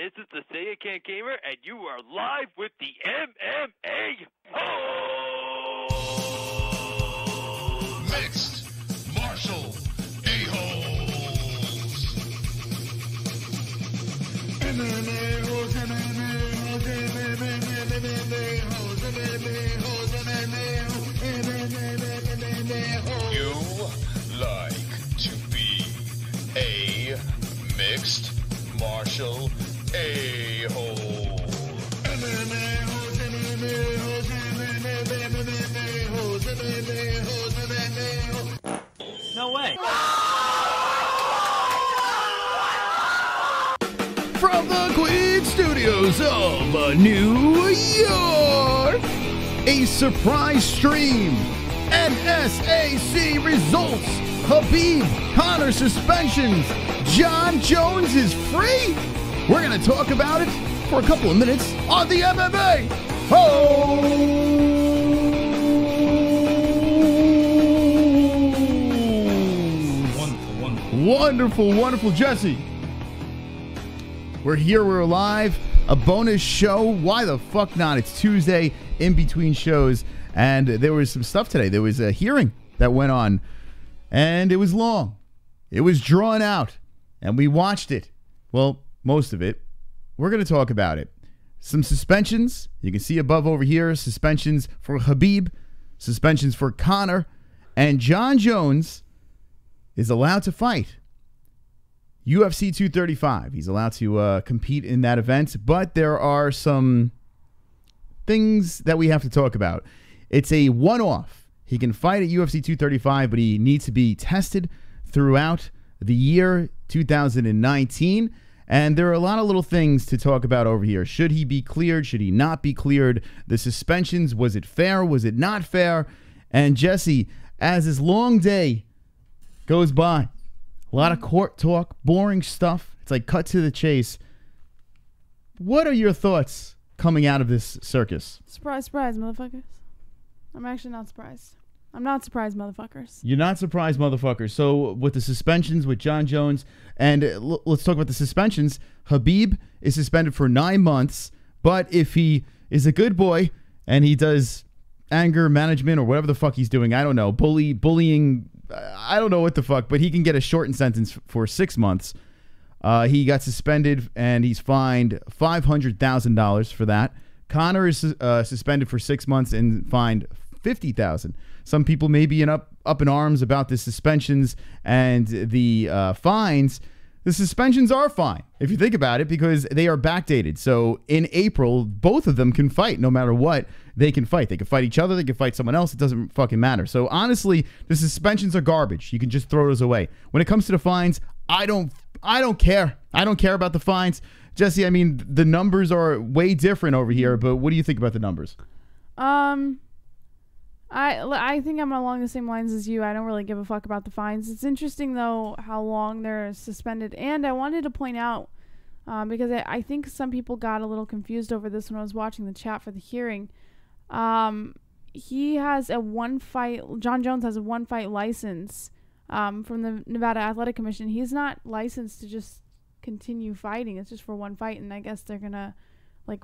This is the Say It Can't Gamer, and you are live with the MMA-Holes! Mixed Martial A-Holes! MMA-Holes, MMA-Holes, MMA-Holes, MMA-Holes, MMA-Holes. You like to be a mixed martial A-hole. MMA-Holes, MMA-Holes, MMA-Holes, MMA-Holes, MMA-Holes. No way. From the Queen Studios of New York, a surprise stream. NSAC results. Khabib, Conor suspensions. Jon Jones is free. We're going to talk about it for a couple of minutes on the MMA. Wonderful, wonderful, Jesse. We're here, we're live, a bonus show. Why the fuck not? It's Tuesday, in between shows, and there was some stuff today. There was a hearing that went on, and it was long. It was drawn out, and we watched it. Well, most of it. We're going to talk about it. Some suspensions. You can see above over here, suspensions for Khabib, suspensions for Conor, and Jon Jones is allowed to fight UFC 235. He's allowed to compete in that event, but there are some things that we have to talk about. It's a one-off. He can fight at UFC 235, but he needs to be tested throughout the year 2019. And there are a lot of little things to talk about over here. Should he be cleared? Should he not be cleared? The suspensions, was it fair? Was it not fair? And Jesse, as his long day goes by, a lot of court talk, boring stuff. It's like cut to the chase. What are your thoughts coming out of this circus? Surprise, surprise, motherfuckers. I'm actually not surprised. I'm not surprised, motherfuckers. You're not surprised, motherfuckers. So with the suspensions with Jon Jones, and let's talk about the suspensions. Khabib is suspended for 9 months, but if he is a good boy and he does anger management or whatever the fuck he's doing, I don't know, bullying, I don't know what the fuck, but he can get a shortened sentence for 6 months. He got suspended and he's fined $500,000 for that. Conor is suspended for 6 months and fined $50,000. Some people may be up in arms about the suspensions and the fines. The suspensions are fine, if you think about it, because they are backdated. So in April, both of them can fight. No matter what, they can fight. They can fight each other. They can fight someone else. It doesn't fucking matter. So honestly, the suspensions are garbage. You can just throw those away. When it comes to the fines, I don't care. I don't care about the fines. Jesse, I mean, the numbers are way different over here, but what do you think about the numbers? I think I'm along the same lines as you. I don't really give a fuck about the fines. It's interesting, though, how long they're suspended. And I wanted to point out, because I think some people got a little confused over this when I was watching the chat for the hearing. He has a one-fight, Jon Jones has a one-fight license from the Nevada Athletic Commission. He's not licensed to just continue fighting. It's just for one fight, and I guess they're going to, like,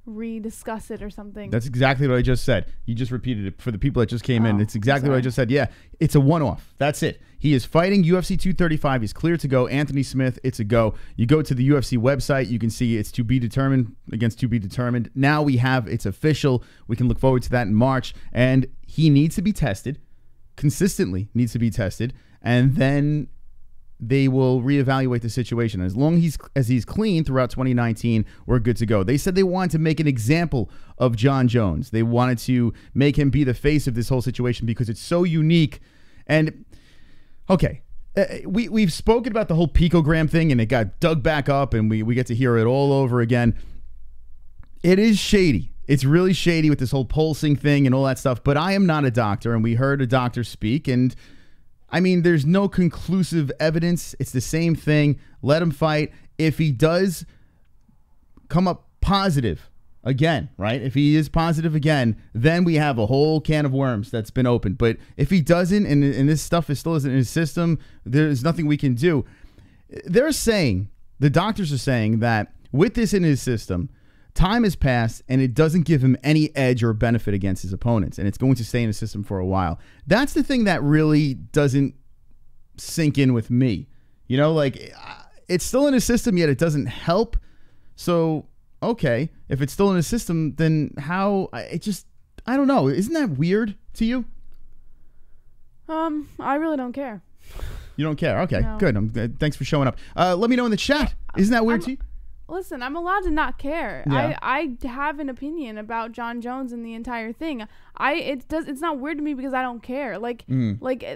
rediscuss it or something. That's exactly what I just said. You just repeated it for the people that just came in. It's exactly what I just said. Yeah, it's a one-off. That's it. He is fighting UFC 235. He's clear to go. Anthony Smith, it's a go. You go to the UFC website. You can see it's to be determined against to be determined. Now we have, it's official. We can look forward to that in March. And he needs to be tested. Consistently needs to be tested. And then they will reevaluate the situation. As long as he's clean throughout 2019, we're good to go. They said they wanted to make an example of Jon Jones. They wanted to make him be the face of this whole situation because it's so unique. And, okay, we've spoken about the whole picogram thing, and it got dug back up, and we get to hear it all over again. It is shady. It's really shady with this whole pulsing thing and all that stuff, but I am not a doctor, and we heard a doctor speak, and I mean, there's no conclusive evidence. It's the same thing. Let him fight. If he does come up positive again, right? If he is positive again, then we have a whole can of worms that's been opened. But if he doesn't, and this stuff still isn't in his system, there's nothing we can do. They're saying the doctors are saying that with this in his system, time has passed and it doesn't give him any edge or benefit against his opponents, and it's going to stay in his system for a while. That's the thing that really doesn't sink in with me. You know, like, it's still in his system, yet it doesn't help. So, okay, if it's still in his system, then how? I don't know. Isn't that weird to you? I really don't care. You don't care? Okay, No. good. Thanks for showing up. Let me know in the chat. Isn't that weird to you? Listen, I'm allowed to not care. Yeah. I have an opinion about Jon Jones and the entire thing. It's not weird to me because I don't care. Like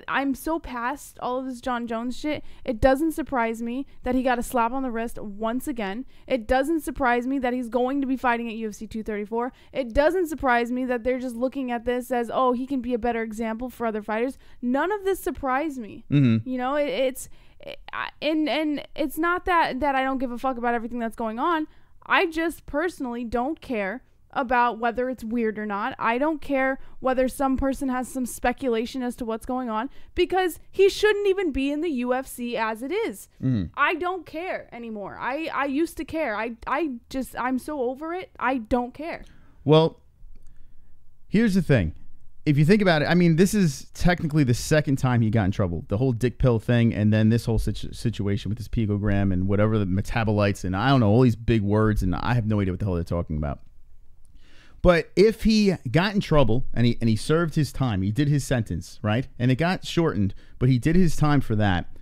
I'm so past all of this Jon Jones shit. It doesn't surprise me that he got a slap on the wrist once again. It doesn't surprise me that he's going to be fighting at UFC 234. It doesn't surprise me that they're just looking at this as, oh, he can be a better example for other fighters. None of this surprised me. Mm-hmm. You know, and it's not that I don't give a fuck about everything that's going on. I just personally don't care about whether it's weird or not. I don't care whether some person has some speculation as to what's going on, because he shouldn't even be in the UFC as it is. Mm-hmm. I don't care anymore. I used to care. I'm so over it. I don't care. Well, here's the thing. If you think about it, I mean, this is technically the second time he got in trouble. The whole dick pill thing, and then this whole situation with this picogram and whatever the metabolites, and I don't know, all these big words, and I have no idea what the hell they're talking about. But if he got in trouble and he served his time, he did his sentence, right? And it got shortened, but he did his time for that.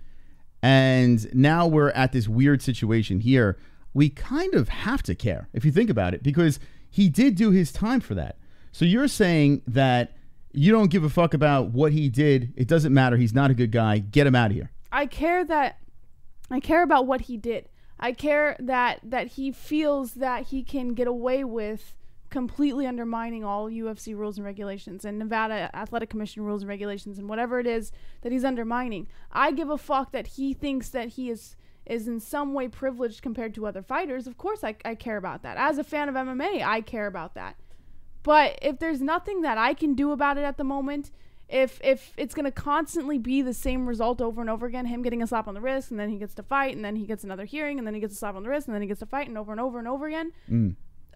And now we're at this weird situation here. We kind of have to care, if you think about it, because he did do his time for that. So you're saying that you don't give a fuck about what he did. It doesn't matter. He's not a good guy. Get him out of here. I care about what he did. I care that he feels that he can get away with completely undermining all UFC rules and regulations and Nevada Athletic Commission rules and regulations and whatever it is that he's undermining. I give a fuck that he thinks that he is in some way privileged compared to other fighters. Of course I care about that. As a fan of MMA, I care about that. But if there's nothing that I can do about it at the moment, if it's going to constantly be the same result over and over again, him getting a slap on the wrist, and then he gets to fight, and then he gets another hearing, and then he gets a slap on the wrist, and then he gets to fight, and over and over and over again,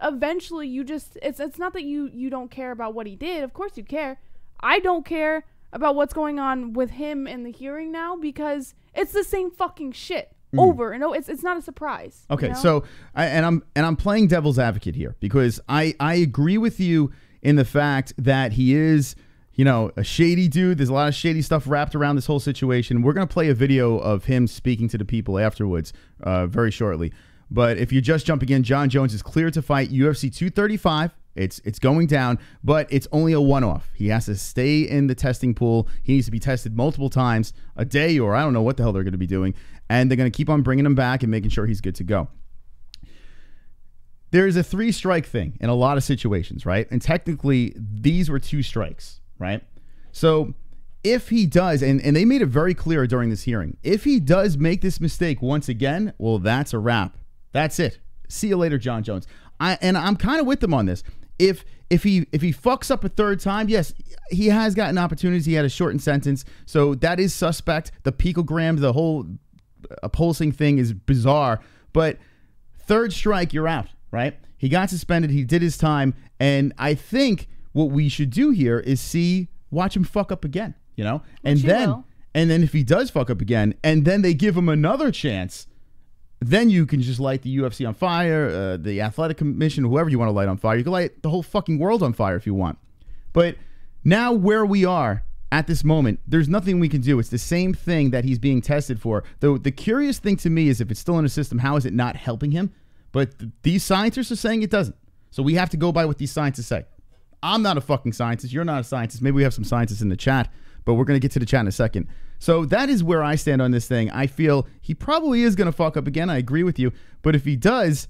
eventually you just, it's not that you don't care about what he did. Of course you care. I don't care about what's going on with him in the hearing now, because it's the same fucking shit. Over and over. It's not a surprise. Okay, you know? so I'm playing devil's advocate here, because I agree with you in the fact that he is, you know, a shady dude. There's a lot of shady stuff wrapped around this whole situation. We're gonna play a video of him speaking to the people afterwards, very shortly. But if you're just jumping in, Jon Jones is cleared to fight UFC 235. It's going down, but it's only a one-off. He has to stay in the testing pool. He needs to be tested multiple times a day, or I don't know what the hell they're going to be doing. And they're going to keep on bringing him back and making sure he's good to go. There is a 3-strike thing in a lot of situations, right? And technically, these were 2 strikes, right? So if he does, and they made it very clear during this hearing, if he does make this mistake once again, well, that's a wrap. That's it. See you later, Jon Jones. I'm kind of with them on this. If he fucks up a third time, yes, he has gotten opportunities. He had a shortened sentence, so that is suspect. The picogram, the whole pulsing thing is bizarre. But 3rd strike, you're out, right? He got suspended. He did his time, and I think what we should do here is watch him fuck up again, you know, and then if he does fuck up again, and then they give him another chance. Then you can just light the UFC on fire, the Athletic Commission, whoever you want to light on fire. You can light the whole fucking world on fire if you want. But now where we are at this moment, there's nothing we can do. It's the same thing that he's being tested for. Though the curious thing to me is, if it's still in a system, how is it not helping him? But these scientists are saying it doesn't. So we have to go by what these scientists say. I'm not a fucking scientist. You're not a scientist. Maybe we have some scientists in the chat, but we're going to get to the chat in a second. So that is where I stand on this thing. I feel he probably is going to fuck up again. I agree with you. But if he does,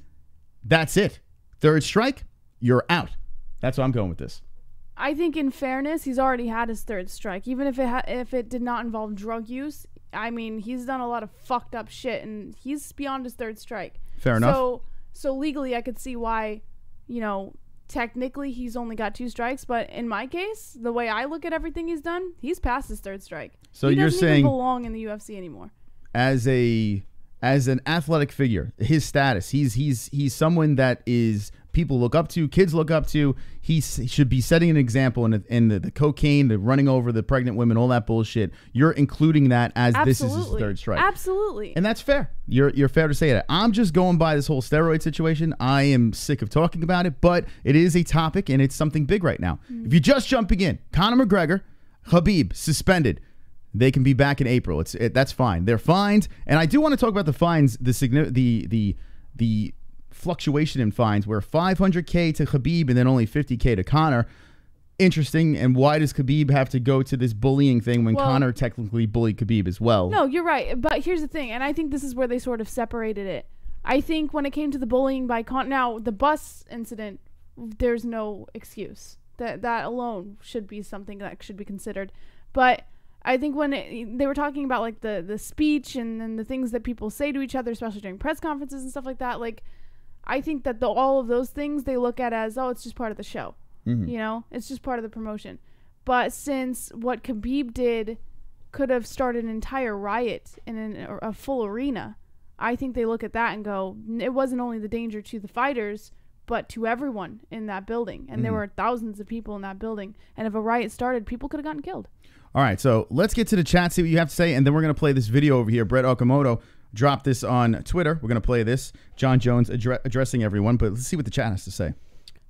that's it. 3rd strike, you're out. That's why I'm going with this. I think in fairness, he's already had his 3rd strike. Even if it did not involve drug use, I mean, he's done a lot of fucked up shit, and he's beyond his 3rd strike. Fair enough. So legally, I could see why, you know, technically he's only got 2 strikes, but in my case, the way I look at everything he's done, he's past his 3rd strike. So he you're doesn't saying even belong in the UFC anymore. As a as an athletic figure, his status, he's someone that is people look up to, kids look up to. He should be setting an example in the cocaine, the running over the pregnant women, all that bullshit. You're including that as this is his third strike. Absolutely. And that's fair. You're fair to say that. I'm just going by this whole steroid situation. I am sick of talking about it, but it is a topic and it's something big right now. If you're just jumping in, Conor McGregor, Khabib, suspended. They can be back in April. That's fine. They're fined, and I do want to talk about the fines, the fluctuation in fines, where $500K to Khabib and then only $50K to Conor. Interesting. And why does Khabib have to go to this bullying thing when Conor technically bullied Khabib as well? No, you're right. But here's the thing, and I think this is where they sort of separated it. I think when it came to the bullying by Conor, now the bus incident, there's no excuse. That alone should be something that should be considered. But I think when they were talking about like the speech and then the things that people say to each other, especially during press conferences and stuff like that, like I think that all of those things they look at as, oh, it's just part of the show. You know, it's just part of the promotion. But since what Khabib did could have started an entire riot in a full arena, I think they look at that and go, it wasn't only the danger to the fighters, but to everyone in that building. And there were thousands of people in that building. And if a riot started, people could have gotten killed. All right, so let's get to the chat, see what you have to say, and then we're going to play this video over here. Brett Okamoto dropped this on Twitter. We're going to play this. Jon Jones addressing everyone, but let's see what the chat has to say.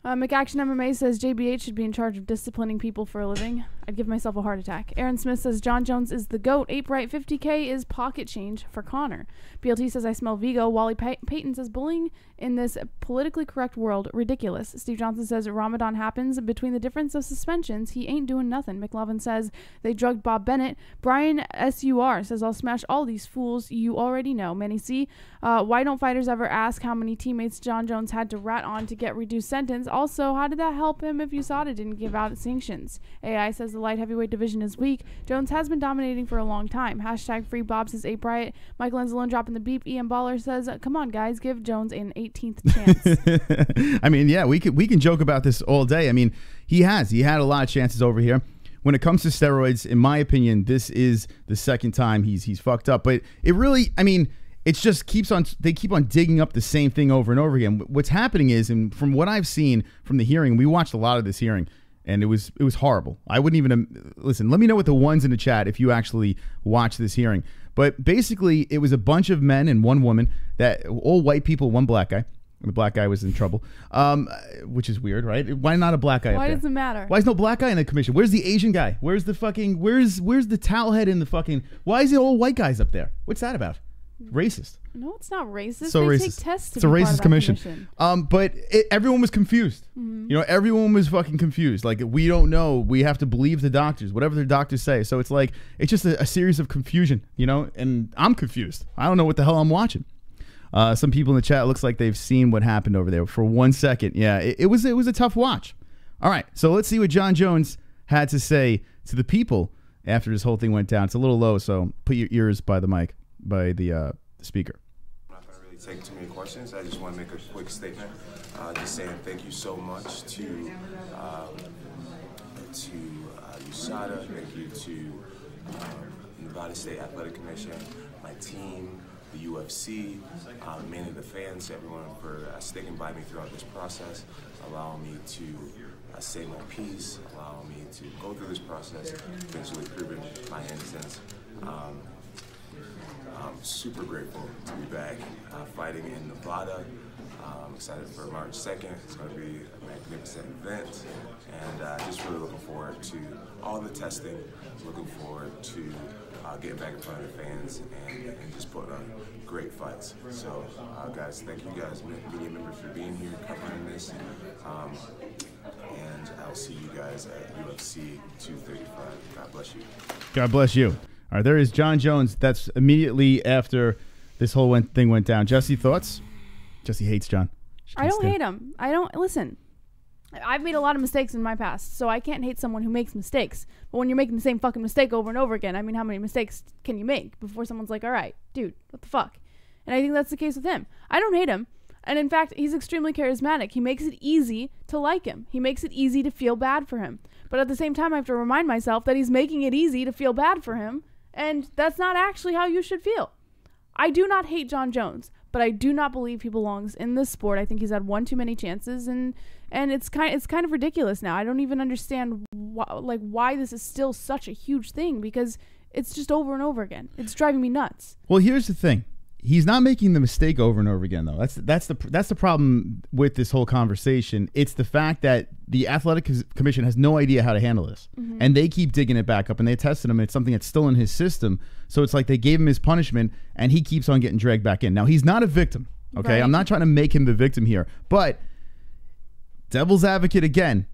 McAction MMA says JBH should be in charge of disciplining people for a living. I'd give myself a heart attack. Aaron Smith says Jon Jones is the GOAT. Ape Right 50K is pocket change for Conor. BLT says I smell Vigo. Wally Payton says bullying in this politically correct world, ridiculous. Steve Johnson says Ramadan happens. Between the difference of suspensions, he ain't doing nothing. McLovin says they drugged Bob Bennett. Brian SUR says I'll smash all these fools you already know. Manny C. Why don't fighters ever ask how many teammates Jon Jones had to rat on to get reduced sentence? Also, how did that help him if USADA didn't give out sanctions? AI says the light heavyweight division is weak. Jones has been dominating for a long time. Hashtag free Bob says Ape Riot. Michael Enzalone dropping the beep. Ian Baller says, come on, guys, give Jones an 18th chance. I mean, yeah, we can joke about this all day. I mean, he had a lot of chances over here. When it comes to steroids, in my opinion, this is the second time he's fucked up. But it really, I mean, it just they keep on digging up the same thing over and over again. What's happening is, and from what I've seen from the hearing, we watched a lot of this hearing, and it was horrible. I wouldn't even listen. Let me know what the ones in the chat if you actually watch this hearing. But basically, it was a bunch of men and one woman, that all white people, one black guy. The black guy was in trouble, which is weird, right? Why not a black guy? Why does it matter? Why is no black guy in the commission? Where's the Asian guy? Where's the fucking? Where's the towel head in the fucking? Why is it all white guys up there? What's that about? Racist. No, it's not racist. So they racist. take tests to it's a be part racist of that commission. But everyone was confused. You know, everyone was fucking confused. Like, we don't know. We have to believe the doctors, whatever the doctors say. So it's like, it's just a series of confusion, you know, and I'm confused. I don't know what the hell I'm watching. Some people in the chat, looks like they've seen what happened over there for 1 second. Yeah, it was a tough watch. All right, so let's see what Jon Jones had to say to the people after this whole thing went down. It's a little low, so put your ears by the mic, by the speaker. I'm not going to really take too many questions. I just want to make a quick statement, just saying thank you so much to USADA, thank you to Nevada State Athletic Commission, my team, the UFC, mainly the fans, everyone for sticking by me throughout this process, allowing me to say my piece, allowing me to go through this process, eventually proving my innocence. I'm super grateful to be back fighting in Nevada. I'm excited for March 2nd. It's going to be a magnificent event, and just really looking forward to all the testing, looking forward to getting back in front of the fans and just putting on great fights. So, guys, thank you guys, media members, for being here, covering this, and I'll see you guys at UFC 235. God bless you. God bless you. All right, there is Jon Jones. That's immediately after this whole thing went down. Jesse, thoughts? Jesse hates Jon. I don't hate him. I don't, listen, I've made a lot of mistakes in my past, so I can't hate someone who makes mistakes. But when you're making the same fucking mistake over and over again, I mean, how many mistakes can you make before someone's like, all right, dude, what the fuck? And I think that's the case with him. I don't hate him. And in fact, he's extremely charismatic. He makes it easy to like him. He makes it easy to feel bad for him. But at the same time, I have to remind myself that he's making it easy to feel bad for him. And that's not actually how you should feel. I do not hate Jon Jones, but I do not believe he belongs in this sport. I think he's had one too many chances, and it's kind of ridiculous now. I don't even understand why this is still such a huge thing, because it's just over and over again. It's driving me nuts. Well, here's the thing. He's not making the mistake over and over again, though. That's the problem with this whole conversation. It's the fact that the Athletic Commission has no idea how to handle this, and they keep digging it back up, and they tested him, and it's something that's still in his system. So it's like they gave him his punishment, and he keeps on getting dragged back in. Now, he's not a victim, okay? Right. I'm not trying to make him the victim here, but devil's advocate again,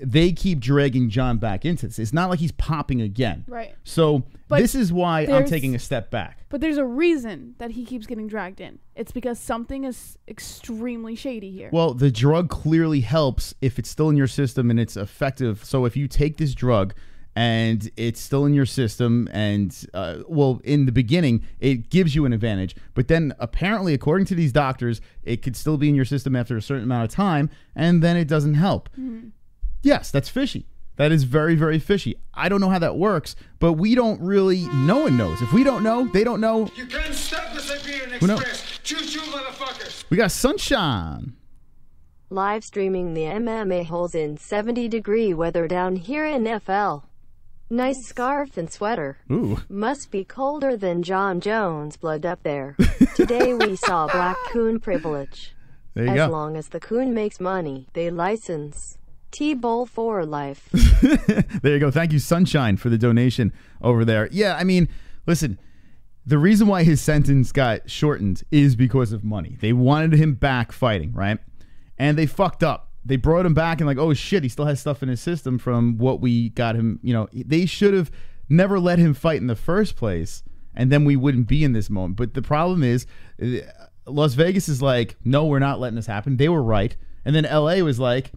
they keep dragging Jon back into this. It's not like he's popping again. Right. So But this is why I'm taking a step back. But there's a reason that he keeps getting dragged in. It's because something is extremely shady here. Well, the drug clearly helps if it's still in your system and it's effective. So if you take this drug and it's still in your system and, well, in the beginning, it gives you an advantage. But then apparently, according to these doctors, it could still be in your system after a certain amount of time, and then it doesn't help. Yes, that's fishy. That is very, very fishy. I don't know how that works, but we don't really, no one knows. If we don't know, they don't know. You can't stop the Siberian Who knows? Express. Choo-choo, motherfuckers. We got Sunshine. Live streaming the MMA-Holes in 70-degree weather down here in FL. Nice scarf and sweater. Ooh. Must be colder than Jon Jones' blood up there. Today we saw Black Coon privilege. There you As go. long as the coon makes money, they license T-Bowl for life. There you go. Thank you, Sunshine, for the donation over there. Yeah, I mean, listen, the reason why his sentence got shortened is because of money. They wanted him back fighting, right? And they fucked up. They brought him back and like, oh shit, he still has stuff in his system from what we got him. You know, they should have never let him fight in the first place, and then we wouldn't be in this moment. But the problem is, Las Vegas is like, no, we're not letting this happen. They were right. And then LA was like,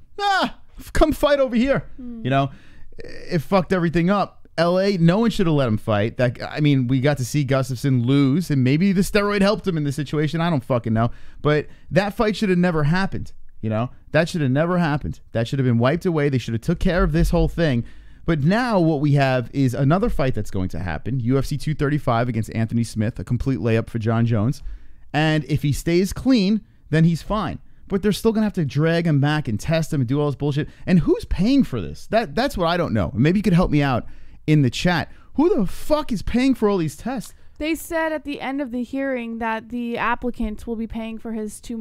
come fight over here. You know, it fucked everything up. LA, no one should have let him fight. I mean, we got to see Gustafsson lose, and maybe the steroid helped him in this situation. I don't fucking know. But that fight should have never happened. You know, that should have never happened. That should have been wiped away. They should have took care of this whole thing. But now what we have is another fight that's going to happen. UFC 235 against Anthony Smith, a complete layup for Jon Jones. And if he stays clean, then he's fine. But they're still going to have to drag him back and test him and do all this bullshit. And who's paying for this? That's what I don't know. Maybe you could help me out in the chat. Who the fuck is paying for all these tests? They said at the end of the hearing that the applicant will be paying for his 2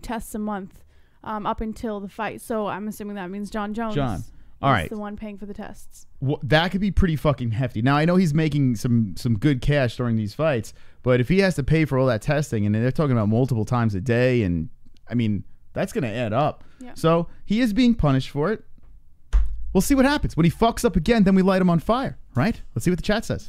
tests a month up until the fight. So I'm assuming that means Jon Jones All is right. the one paying for the tests. Well, that could be pretty fucking hefty. Now, I know he's making some good cash during these fights, but if he has to pay for all that testing, and they're talking about multiple times a day, and I mean, that's going to add up. Yeah. So he is being punished for it. We'll see what happens. When he fucks up again, then we light him on fire, right? Let's see what the chat says.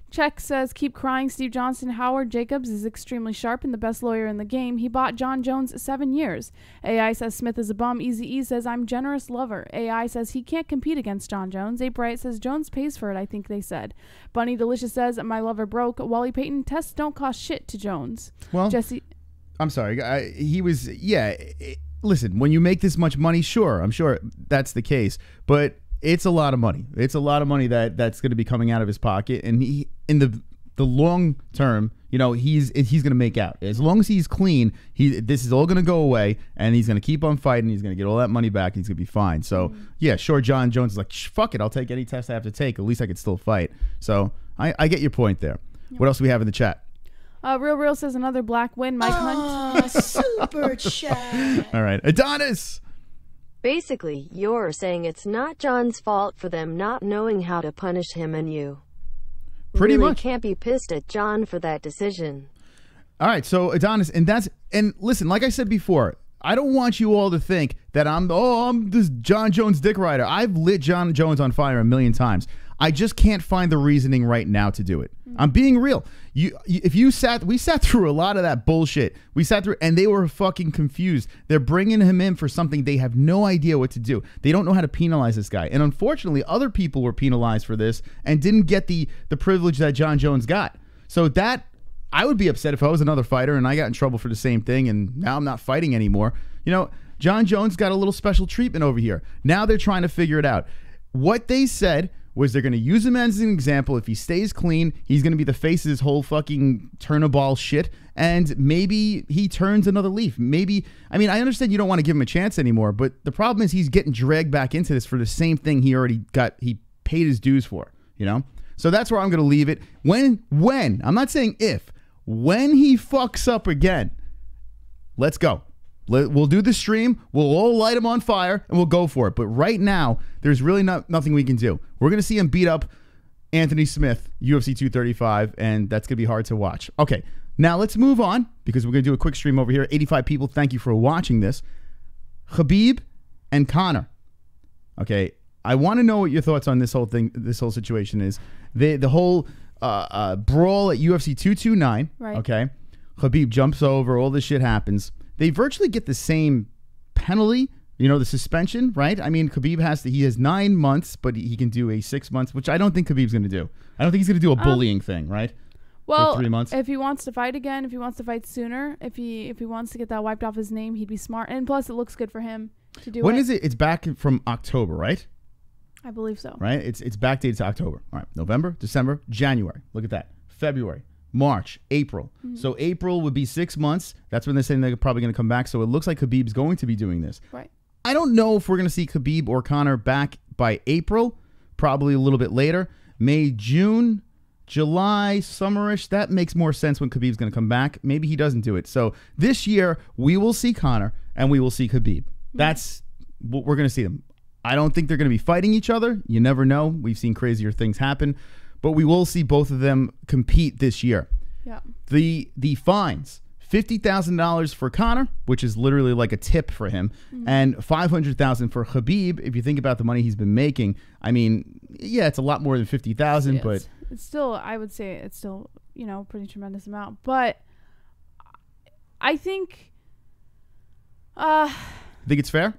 Check says, keep crying, Steve Johnson. Howard Jacobs is extremely sharp and the best lawyer in the game. He bought Jon Jones 7 years. AI says Smith is a bum. Easy E says, I'm generous lover. AI says he can't compete against Jon Jones. A Bright says Jones pays for it, I think they said. Bunny Delicious says, my lover broke. Wally Payton, tests don't cost shit to Jones. Well, Jesse, I'm sorry. Listen, when you make this much money, sure, I'm sure that's the case. But it's a lot of money. It's a lot of money that's going to be coming out of his pocket. And he, in the long term, you know, he's going to make out. As long as he's clean, this is all going to go away, and he's going to keep on fighting. He's going to get all that money back. And he's going to be fine. So, yeah, sure, Jon Jones is like, fuck it. I'll take any test I have to take. At least I could still fight. So I get your point there. Yep. What else do we have in the chat? Real says another black win. Mike Hunt. Super chat. All right. Adonis. Basically, you're saying it's not Jon's fault for them not knowing how to punish him, and you pretty really much can't be pissed at Jon for that decision. All right. So Adonis, and listen, like I said before, I don't want you all to think that I'm this Jon Jones dick rider. I've lit Jon Jones on fire a million times. I just can't find the reasoning right now to do it. I'm being real. We sat through a lot of that bullshit. We sat through, and they were fucking confused. They're bringing him in for something they have no idea what to do. They don't know how to penalize this guy. And unfortunately, other people were penalized for this and didn't get the privilege that Jon Jones got. So that, I would be upset if I was another fighter and I got in trouble for the same thing, and now I'm not fighting anymore. You know, Jon Jones got a little special treatment over here. Now they're trying to figure it out. What they said was they're going to use him as an example. If he stays clean, he's going to be the face of this whole fucking turn-a-ball shit, and maybe he turns another leaf. Maybe, I mean, I understand you don't want to give him a chance anymore, but the problem is he's getting dragged back into this for the same thing he paid his dues for, you know? So that's where I'm going to leave it. When, I'm not saying if, when he fucks up again, let's go. We'll do the stream. We'll all light him on fire, and we'll go for it. But right now, there's really nothing we can do. We're going to see him beat up Anthony Smith, UFC 235, and that's going to be hard to watch. Okay, now let's move on, because we're going to do a quick stream over here. 85 people, thank you for watching this. Khabib and Conor. Okay, I want to know what your thoughts on this whole thing, this whole situation is. The whole brawl at UFC 229, right. Okay? Khabib jumps over, all this shit happens. They virtually get the same penalty, you know, the suspension, right? I mean, Khabib he has 9 months, but he can do a 6 months, which I don't think Khabib's going to do. I don't think he's going to do a bullying thing, right? Well, for 3 months. If he wants to fight again, if he wants to fight sooner, if he wants to get that wiped off his name, he'd be smart. And plus, it looks good for him to do it. When is it? It's back from October, right? I believe so. Right? It's backdated to October. All right. November, December, January. Look at that. February. March, April. Mm-hmm. So April would be 6 months. That's when they're saying they're probably going to come back. So it looks like Khabib's going to be doing this. Right. I don't know if we're going to see Khabib or Conor back by April. Probably a little bit later. May, June, July, summerish. That makes more sense when Khabib's going to come back. Maybe he doesn't do it. So this year, we will see Conor and we will see Khabib. That's what we're going to see them. I don't think they're going to be fighting each other. You never know. We've seen crazier things happen. But we will see both of them compete this year. Yeah. The fines, $50,000 for Conor, which is literally like a tip for him, and $500,000 for Khabib. If you think about the money he's been making, I mean, yeah, it's a lot more than $50,000, but it's still, I would say it's still, you know, pretty tremendous amount. But I think it's fair?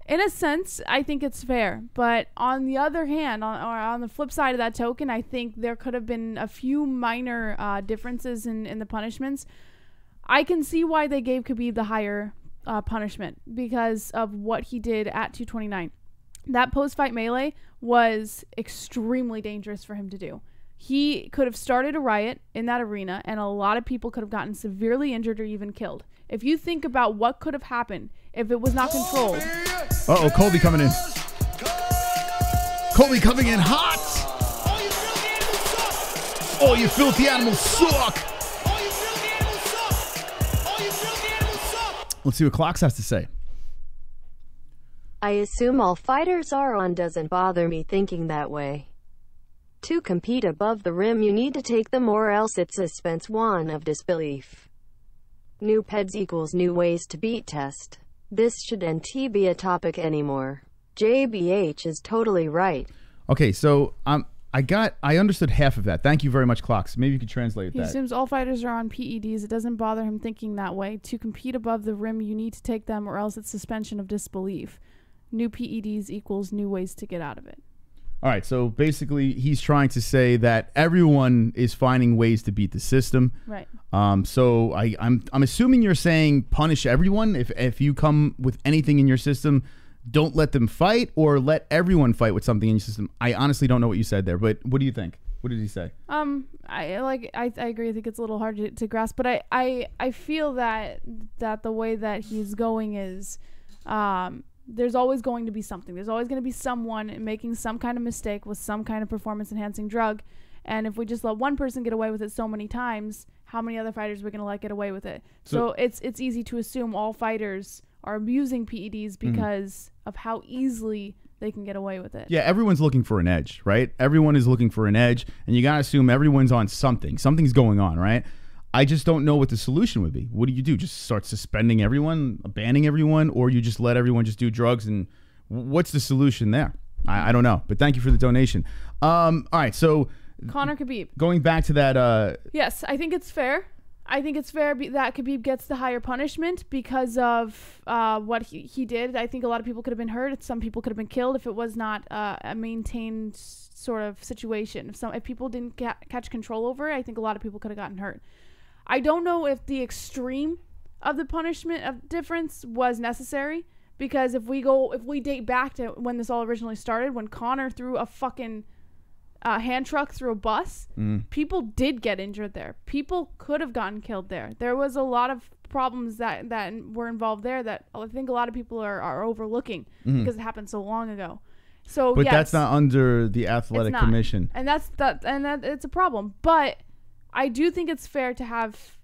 In a sense, I think it's fair. But on the other hand, on the flip side of that token, I think there could have been a few minor differences in the punishments. I can see why they gave Khabib the higher punishment because of what he did at 229. That post-fight melee was extremely dangerous for him to do. He could have started a riot in that arena, and a lot of people could have gotten severely injured or even killed. If you think about what could have happened if it was not controlled. Uh-oh, Colby coming in. Colby coming in hot. Oh, you filthy animals suck. Let's see what Clocks has to say. I assume all fighters are on. Doesn't bother me thinking that way. To compete above the rim, you need to take them, or else it's suspense one of disbelief. New PEDs equals new ways to beat test. This shouldn't be a topic anymore. JBH is totally right. Okay, so I understood half of that. Thank you very much, Clocks. Maybe you could translate that. He assumes all fighters are on PEDs. It doesn't bother him thinking that way. To compete above the rim, you need to take them, or else it's suspension of disbelief. New PEDs equals new ways to get out of it. All right, so basically he's trying to say that everyone is finding ways to beat the system. Right. So I'm assuming you're saying punish everyone. If you come with anything in your system, don't let them fight, or let everyone fight with something in your system. I honestly don't know what you said there, but what do you think? What did he say? I agree. I think it's a little hard to grasp, but I feel that the way that he's going is there's always going to be something. There's always going to be someone making some kind of mistake with some kind of performance-enhancing drug. And if we just let one person get away with it so many times, how many other fighters are we going to let get away with it? So it's easy to assume all fighters are abusing PEDs because of how easily they can get away with it. Yeah, everyone's looking for an edge, right? Everyone is looking for an edge, and you got to assume everyone's on something. Something's going on, right? I just don't know what the solution would be. What do you do? Just start suspending everyone, banning everyone, or you just let everyone just do drugs? And what's the solution there? I don't know. But thank you for the donation. All right, so Conor Khabib. Going back to that. Yes, I think it's fair. I think it's fair that Khabib gets the higher punishment because of what he did. I think a lot of people could have been hurt. Some people could have been killed if it was not a maintained sort of situation. If people didn't catch control over it, I think a lot of people could have gotten hurt. I don't know if the extreme of the punishment of difference was necessary, Because if we date back to when this all originally started, when Conor threw a fucking hand truck through a bus, people did get injured there. People could have gotten killed there. There was a lot of problems that were involved there that I think a lot of people are overlooking because it happened so long ago. So, but yes, that's not under the athletic commission, and that it's a problem. But I do think it's fair to have,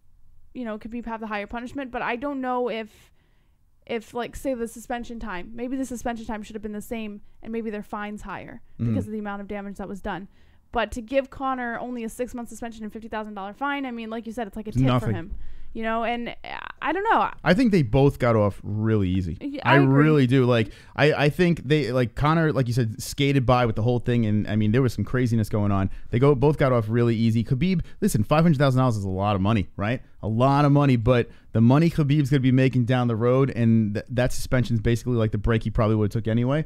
Khabib have the higher punishment. But I don't know if like, say, the suspension time, maybe the suspension time should have been the same, and maybe their fines higher because of the amount of damage that was done. But to give Conor only a 6-month suspension and $50,000 fine, I mean, like you said, it's like a tip for him. And I don't know. I think they both got off really easy. I really do. Like, I think they, like, Conor, like you said, skated by with the whole thing. And I mean, there was some craziness going on. They both got off really easy. Khabib, listen, $500,000 is a lot of money, right? A lot of money. But the money Khabib's going to be making down the road, and that suspension is basically like the break he probably would have took anyway.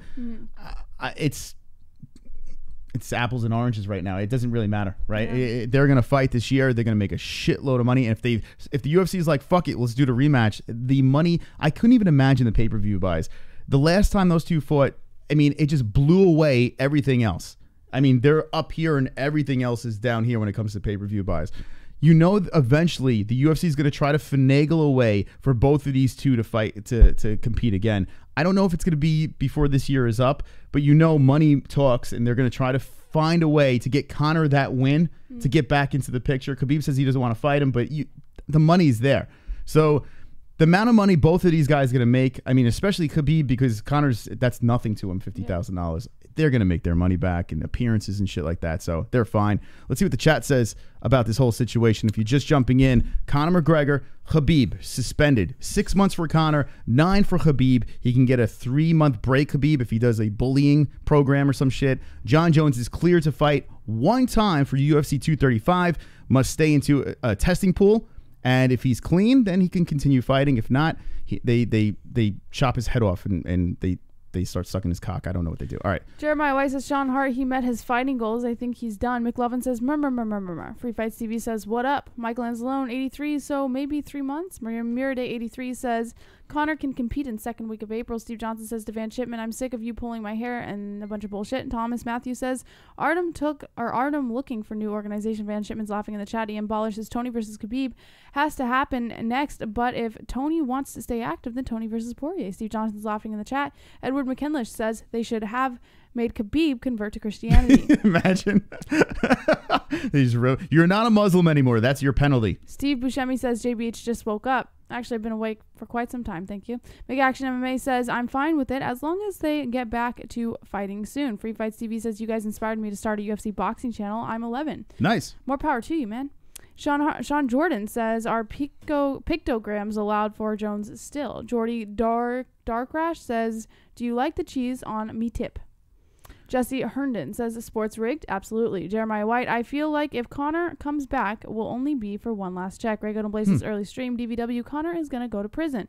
It's apples and oranges right now. It doesn't really matter, right? Yeah. They're going to fight this year. They're going to make a shitload of money. And if the UFC is like, fuck it, let's do the rematch, the money, I couldn't even imagine the pay-per-view buys. The last time those two fought, I mean, it just blew away everything else. I mean, they're up here and everything else is down here when it comes to pay-per-view buys. Eventually the UFC is going to try to finagle a way for both of these two to fight, to compete again. I don't know if it's going to be before this year is up, but money talks, and they're going to try to find a way to get Conor that win to get back into the picture. Khabib says he doesn't want to fight him, but the money's there. So the amount of money both of these guys are going to make, I mean, especially Khabib, because that's nothing to him, $50,000. They're going to make their money back and appearances and shit like that. So they're fine. Let's see what the chat says about this whole situation. If you're just jumping in, Conor McGregor, Khabib, suspended. 6 months for Conor, 9 for Khabib. He can get a 3-month break, Khabib, if he does a bullying program or some shit. Jon Jones is cleared to fight one time for UFC 235, must stay into a testing pool. And if he's clean, then he can continue fighting. If not, they chop his head off and they start sucking his cock. I don't know what they do. All right. Jeremiah White says, Sean Hart, he met his fighting goals. I think he's done. McLovin says, murmur. Free Fights TV says, what up? Michael Anzalone, 83, so maybe 3 months. Maria Miraday, 83, says, Conor can compete in second week of April. Steve Johnson says to Van Shipman, I'm sick of you pulling my hair and a bunch of bullshit. And Thomas Matthews says, Artem looking for new organization. Van Shipman's laughing in the chat. Ian Baller says, Tony versus Khabib has to happen next, but if Tony wants to stay active, then Tony versus Poirier. Steve Johnson's laughing in the chat. Edward McKinlish says they should have made Khabib convert to Christianity. Imagine. You're not a Muslim anymore. That's your penalty. Steve Buscemi says JBH just woke up. Actually, I've been awake for quite some time. Thank you. Big Action MMA says, I'm fine with it as long as they get back to fighting soon. Free Fights TV says, you guys inspired me to start a UFC boxing channel. I'm 11. Nice. More power to you, man. Sean Jordan says, are pictograms allowed for Jones still? Jordy Darkrash says, do you like the cheese on me tip? Jesse Herndon says, sports rigged? Absolutely. Jeremiah White, I feel like if Conor comes back, it will only be for one last check. Ray Golden Blaze's early stream, DVW, Conor is going to go to prison.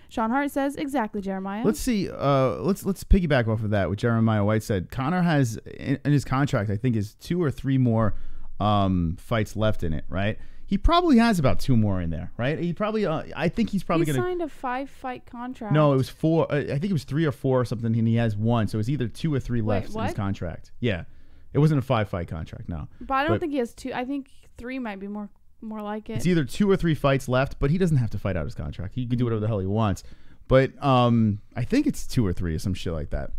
Sean Hart says, exactly, Jeremiah. Let's see. Let's piggyback off of that. What Jeremiah White said. Conor has, in his contract, I think, is 2 or 3 more fights left in it, right? He probably has about 2 more in there, right? He probably, I think he's probably going to. He signed a 5-fight contract. No, it was 4. I think it was 3 or 4 or something, and he has 1. So it's either 2 or 3 left in his contract. Yeah, it wasn't a 5-fight contract. No, but I don't think he has 2. I think 3 might be more like it. It's either 2 or 3 fights left, but he doesn't have to fight out his contract. He can do whatever the hell he wants. But I think it's 2 or 3 or some shit like that.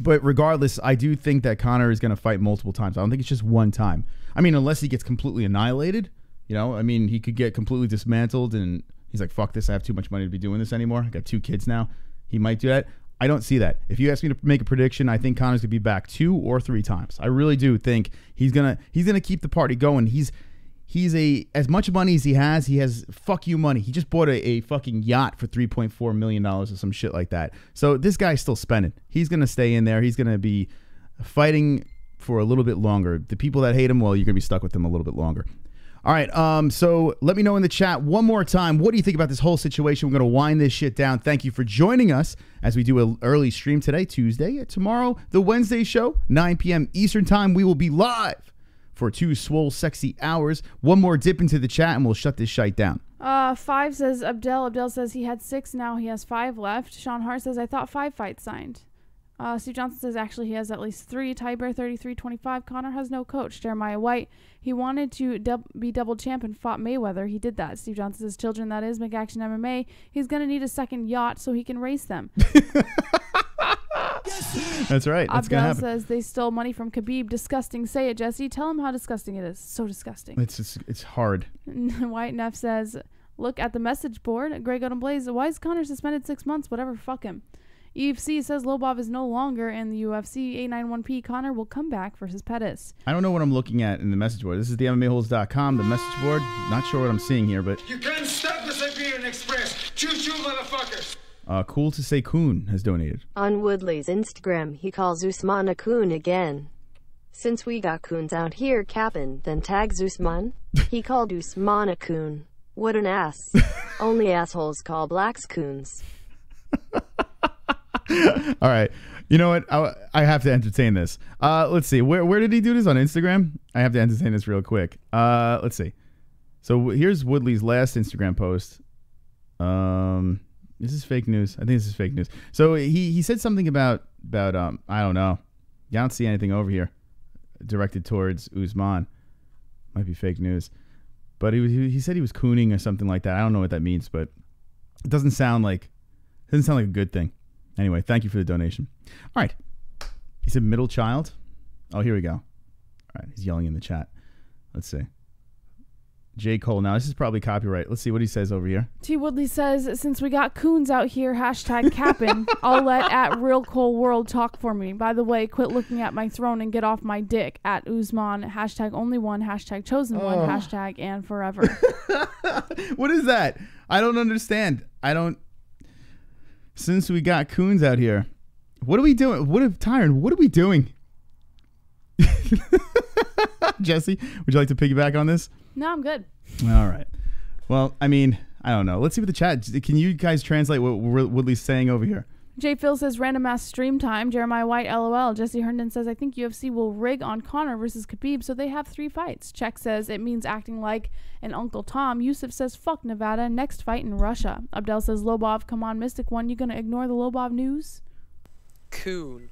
But regardless, I do think that Conor is going to fight multiple times. I don't think it's just one time. I mean, unless he gets completely annihilated. I mean, he could get completely dismantled and he's like, fuck this, I have too much money to be doing this anymore. I got 2 kids now. He might do that. I don't see that. If you ask me to make a prediction, I think Conor's going to be back 2 or 3 times. I really do think he's gonna keep the party going. He's as much money as he has fuck you money. He just bought a fucking yacht for $3.4 million or some shit like that. So this guy's still spending. He's going to stay in there. He's going to be fighting for a little bit longer. The people that hate him, well, you're going to be stuck with them a little bit longer. All right, so let me know in the chat one more time. What do you think about this whole situation? We're going to wind this shit down. Thank you for joining us as we do an early stream today, Tuesday. Tomorrow, the Wednesday show, 9 p.m. Eastern time, we will be live for 2 swole sexy hours. One more dip into the chat and we'll shut this shite down. 5 says Abdel. Abdel says he had 6, now he has 5 left. Sean Hart says, I thought 5 fights signed. Steve Johnson says actually he has at least 3. Tiber 33-25. Conor has no coach. Jeremiah White, he wanted to be double champ and fought Mayweather. He did that. Steve Johnson says children, that is McAction MMA. He's going to need a second yacht so he can race them. That's right. That's going to happen. Says they stole money from Khabib. Disgusting. Say it, Jesse. Tell him how disgusting it is. So disgusting. It's hard. White Neff says, look at the message board. Greg Odom Blaze, why is Conor suspended 6 months? Whatever, fuck him. EFC says Lobov is no longer in the UFC. 891P, Conor will come back versus Pettis. I don't know what I'm looking at in the message board. This is the MMAHoles.com, the message board. Not sure what I'm seeing here, but... You can't stop the Siberian Express. Choo-choo, motherfuckers. Cool to say Kuhn has donated. On Woodley's Instagram, he calls Usman a coon again. Since we got coons out here capping, then tags Usman. He called Usman a coon. What an ass. Only assholes call blacks coons. All right. You know what? I have to entertain this. Let's see. Where did he do this? On Instagram? I have to entertain this real quick. Let's see. So here's Woodley's last Instagram post. This is fake news. I think this is fake news. So he said something about I don't know. I don't see anything over here directed towards Usman. Might be fake news. But he said he was cooning or something like that. I don't know what that means, but it doesn't sound like a good thing. Anyway, thank you for the donation. All right. He said middle child. Oh, here we go. All right. He's yelling in the chat. Let's see. J. Cole. Now, this is probably copyright. Let's see what he says over here. T. Woodley says, since we got coons out here, hashtag capping, I'll let at Real Cole World talk for me. By the way, quit looking at my throne and get off my dick. At Usman, hashtag only one, hashtag chosen one, hashtag and forever. What is that? I don't understand. Since we got coons out here, what are we doing? What are we doing? Jesse, would you like to piggyback on this? No, I'm good. All right. Well, I mean, I don't know. Let's see what the chat. Can you guys translate what Woodley's saying over here? J. Phil says random ass stream time. Jeremiah White, LOL. Jesse Herndon says I think UFC will rig on Conor versus Khabib, so they have 3 fights. Czech says it means acting like an Uncle Tom. Yusuf says fuck Nevada. Next fight in Russia. Abdel says Lobov, come on, Mystic One. You gonna ignore the Lobov news? Coon.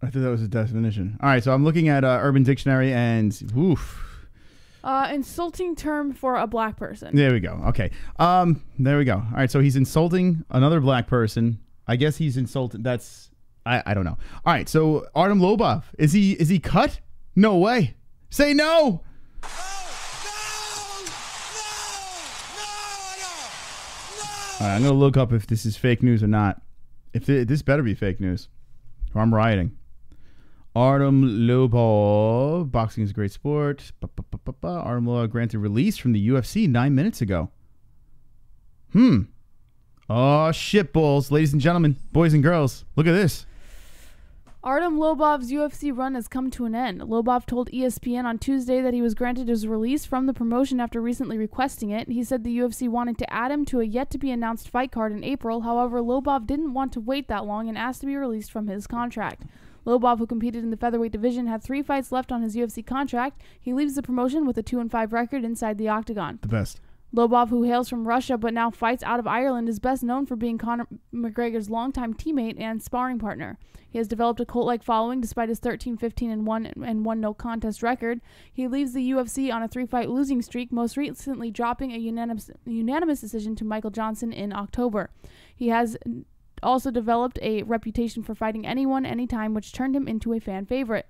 I thought that was a definition. All right, so I'm looking at Urban Dictionary and woof. Insulting term for a black person. There we go. Okay. There we go. All right, so he's insulting another black person. I guess he's insulting. That's I don't know. All right, so Artem Lobov, is he cut? No way. Say no. No. All right, I'm gonna look up if this is fake news or not. This better be fake news, or I'm rioting. Artem Lobov, boxing is a great sport. Artem Lobov granted release from the UFC 9 minutes ago. Oh, shit balls. Ladies and gentlemen, boys and girls, look at this. Artem Lobov's UFC run has come to an end. Lobov told ESPN on Tuesday that he was granted his release from the promotion after recently requesting it. He said the UFC wanted to add him to a yet-to-be-announced fight card in April. However, Lobov didn't want to wait that long and asked to be released from his contract. Lobov, who competed in the featherweight division, had 3 fights left on his UFC contract. He leaves the promotion with a 2-5 record inside the octagon. The best. Lobov, who hails from Russia but now fights out of Ireland, is best known for being Conor McGregor's longtime teammate and sparring partner. He has developed a cult-like following despite his 13-15-1 and 1 no contest record. He leaves the UFC on a 3-fight losing streak, most recently dropping a unanimous decision to Michael Johnson in October. He has also developed a reputation for fighting anyone, anytime, which turned him into a fan favorite.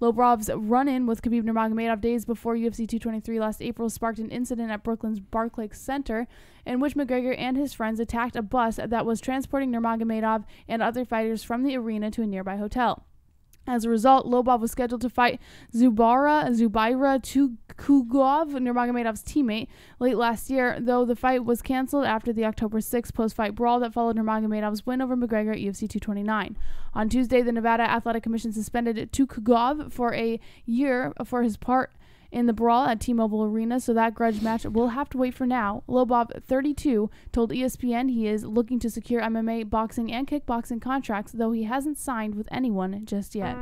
Lobov's run-in with Khabib Nurmagomedov days before UFC 223 last April sparked an incident at Brooklyn's Barclays Center in which McGregor and his friends attacked a bus that was transporting Nurmagomedov and other fighters from the arena to a nearby hotel. As a result, Lobov was scheduled to fight Zubaira Tukhugov, Nurmagomedov's teammate, late last year, though the fight was canceled after the October 6 post-fight brawl that followed Nurmagomedov's win over McGregor at UFC 229. On Tuesday, the Nevada Athletic Commission suspended Tukhugov for a year for his part in the brawl at T-Mobile Arena, so that grudge match will have to wait for now. Lobov, 32, told ESPN he is looking to secure MMA, boxing, and kickboxing contracts, though he hasn't signed with anyone just yet.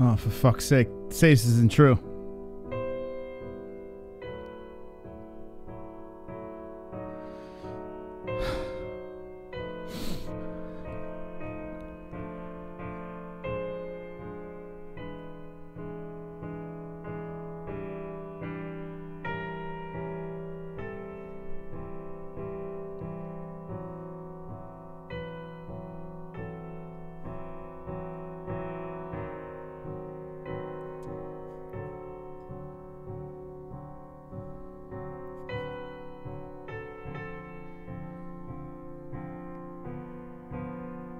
Oh, for fuck's sake. Say this isn't true.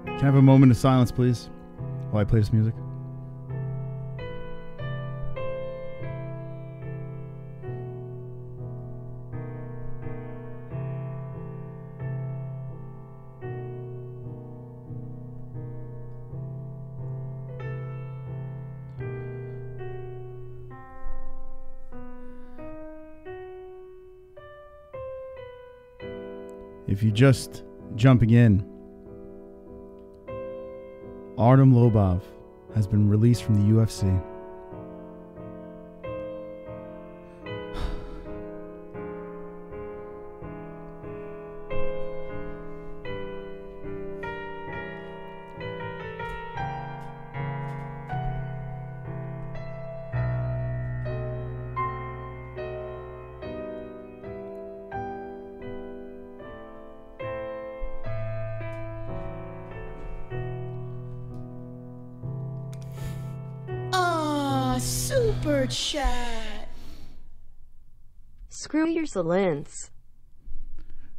Can I have a moment of silence, please, while I play this music? If you're just jumping in, Artem Lobov has been released from the UFC. Super chat. Screw your silence.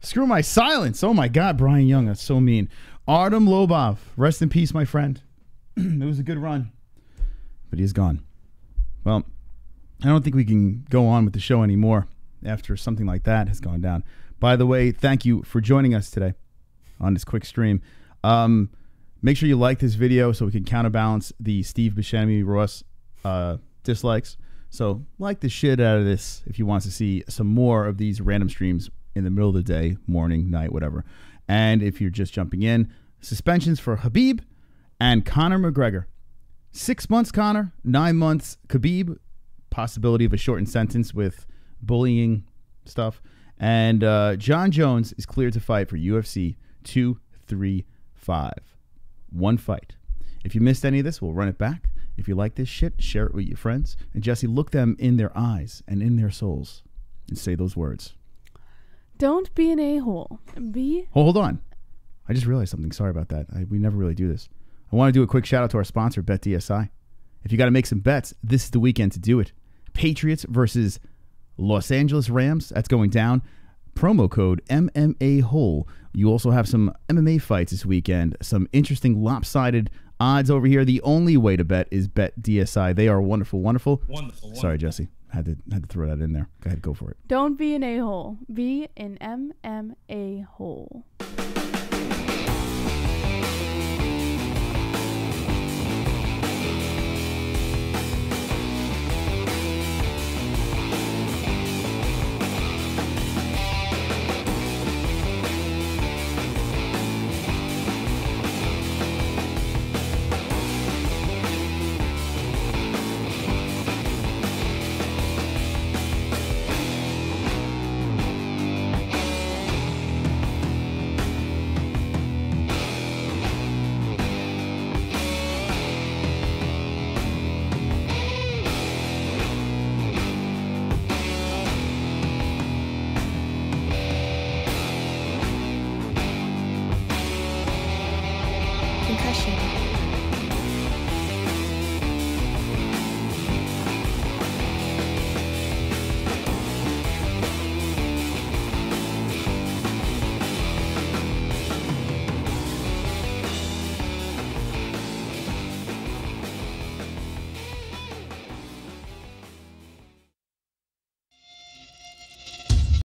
Screw my silence. Oh my God, Brian Young, that's so mean. Artem Lobov, rest in peace, my friend. It was a good run, but he's gone. Well, I don't think we can go on with the show anymore after something like that has gone down. By the way, thank you for joining us today on this quick stream. Make sure you like this video so we can counterbalance the Steve Buscemi-Ross dislikes. So like the shit out of this if you want to see some more of these random streams in the middle of the day, morning, night, whatever. And if you're just jumping in, suspensions for Khabib and Conor McGregor. 6 months Conor, 9 months Khabib. Possibility of a shortened sentence with bullying stuff. And Jon Jones is cleared to fight for UFC 235. One fight. If you missed any of this, we'll run it back. If you like this shit, share it with your friends. And Jesse, look them in their eyes and in their souls and say those words. Don't be an a-hole. Be... Oh, hold on. I just realized something. Sorry about that. We never really do this. I want to do a quick shout out to our sponsor, BetDSI. If you got to make some bets, this is the weekend to do it. Patriots versus Los Angeles Rams. That's going down. Promo code MMA-HOLE. You also have some MMA fights this weekend. Some interesting lopsided odds over here. The only way to bet is BetDSI. They are wonderful, wonderful. Wonderful. Sorry, Jesse. Had to throw that in there. Go ahead, go for it. Don't be an a-hole. Be an MMA-hole. Concussion.